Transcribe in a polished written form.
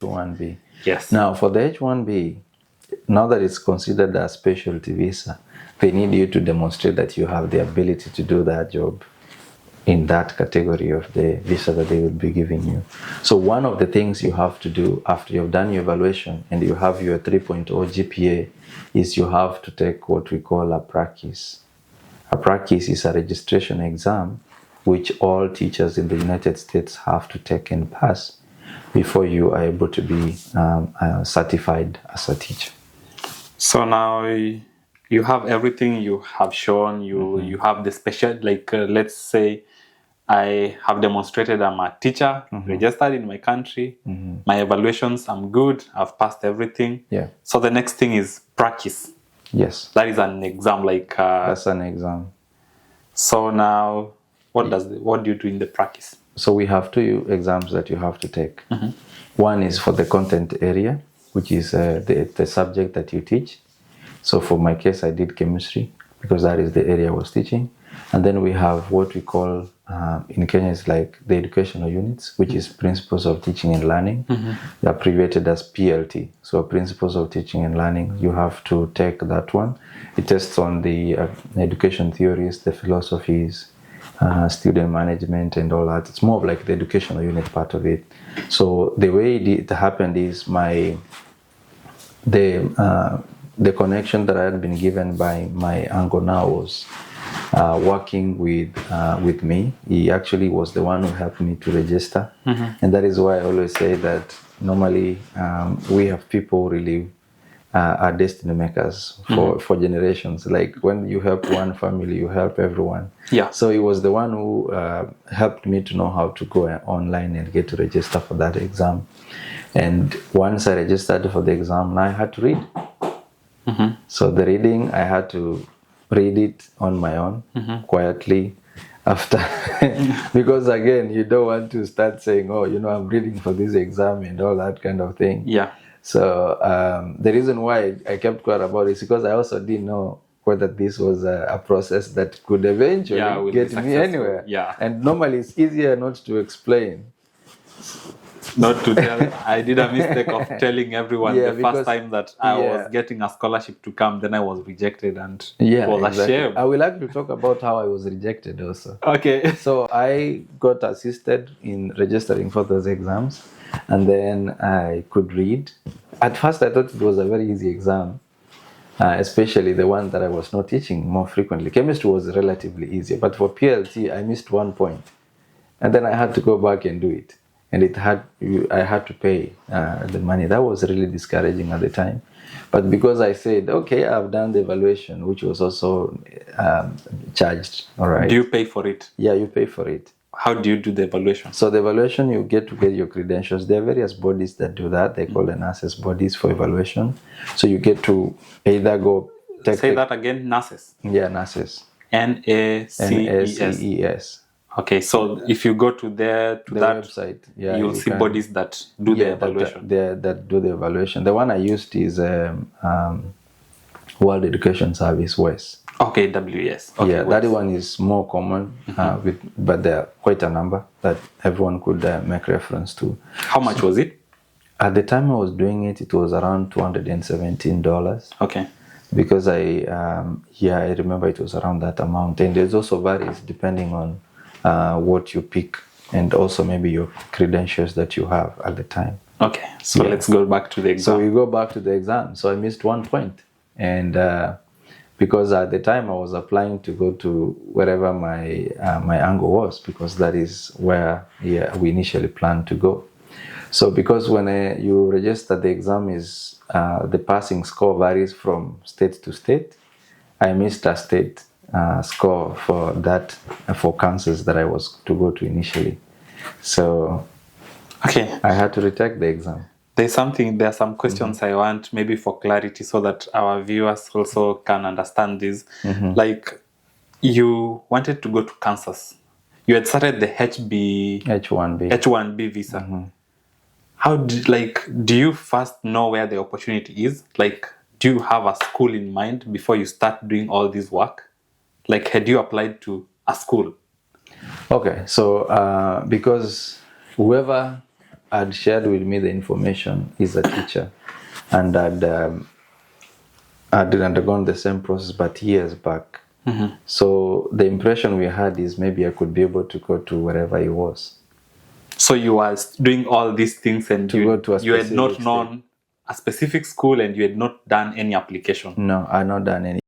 H1B. Yes. Now, for the H1B, now that it's considered a specialty visa, they need you to demonstrate that you have the ability to do that job in that category of the visa that they will be giving you. So one of the things you have to do after you've done your evaluation and you have your 3.0 GPA is you have to take what we call a Praxis. A Praxis is a registration exam which all teachers in the United States have to take and pass before you are able to be certified as a teacher. So now you have everything you have shown. You have the special, like let's say I have demonstrated I'm a teacher, registered in my country. My evaluations, I'm good. I've passed everything. Yeah. So the next thing is practice. Yes. That is an exam, like. That's an exam. So now, what do you do in the practice? So we have two exams that you have to take. One is for the content area, which is the subject that you teach. So for my case, I did chemistry because that is the area I was teaching. And then we have what we call, in Kenya, it's like the educational units, which is Principles of Teaching and Learning. They are abbreviated as PLT. So Principles of Teaching and Learning, you have to take that one. It tests on the education theories, the philosophies, student management and all that. It's more of like the educational unit part of it. So the way it happened is the connection that I had been given by my uncle now was working with me. He actually was the one who helped me to register. And that is why I always say that normally we have people really are destiny makers for generations. Like when you help one family, you help everyone. Yeah. So he was the one who helped me to know how to go online and get to register for that exam. And once I registered for the exam, I had to read. So the reading, I had to read it on my own, quietly, after, because again, you don't want to start saying, oh, I'm reading for this exam and all that kind of thing. Yeah. So the reason why I kept quiet about it is because I also didn't know whether this was a process that could eventually get me anywhere. Yeah. And normally it's easier not to explain. Not to tell. I did a mistake of telling everyone the first time that I was getting a scholarship to come, then I was rejected and was ashamed. I will actually talk about how I was rejected also. Okay. So I got assisted in registering for those exams, and then I could read. At first I thought it was a very easy exam, especially the one that I was not teaching more frequently. Chemistry was relatively easier, but for PLT I missed 1 point. And then I had to go back and do it. And I had to pay the money. That was really discouraging at the time. But because I said, okay, I've done the evaluation, which was also charged. All right. Do you pay for it? Yeah, you pay for it. How do you do the evaluation? So the evaluation, you get to get your credentials. There are various bodies that do that. They call them nurses bodies for evaluation. So you get to either go... Say that again, nurses? Yeah, nurses. NACES. Okay, so if you go to that website, you'll see bodies that do the evaluation. That do the evaluation. The one I used is World Education Service, WES. Okay, WES. Okay, yeah, that one is more common, but there are quite a number that everyone could make reference to. How much was it? At the time I was doing it, it was around $217. Okay. Because I remember it was around that amount. And there's also varies depending on what you pick and also maybe your credentials that you have at the time. Okay, so let's go back to the exam. So we go back to the exam. So I missed 1 point. And because at the time I was applying to go to wherever my angle was, because that is where we initially planned to go. So because when you register, the exam is, the passing score varies from state to state. I missed a state score for Kansas that I was to go to initially. So I had to retake the exam. There are some questions I want maybe for clarity so that our viewers also can understand this. Like you wanted to go to Kansas. You had started the H1B visa. How do you first know where the opportunity is? Like, do you have a school in mind before you start doing all this work? Like, had you applied to a school? Okay, so because whoever had shared with me the information is a teacher, and had undergone the same process, but years back. So the impression we had is maybe I could be able to go to wherever he was. So you was doing all these things and To go to a you had not specific known a specific school and you had not done any application. No, I had not done any.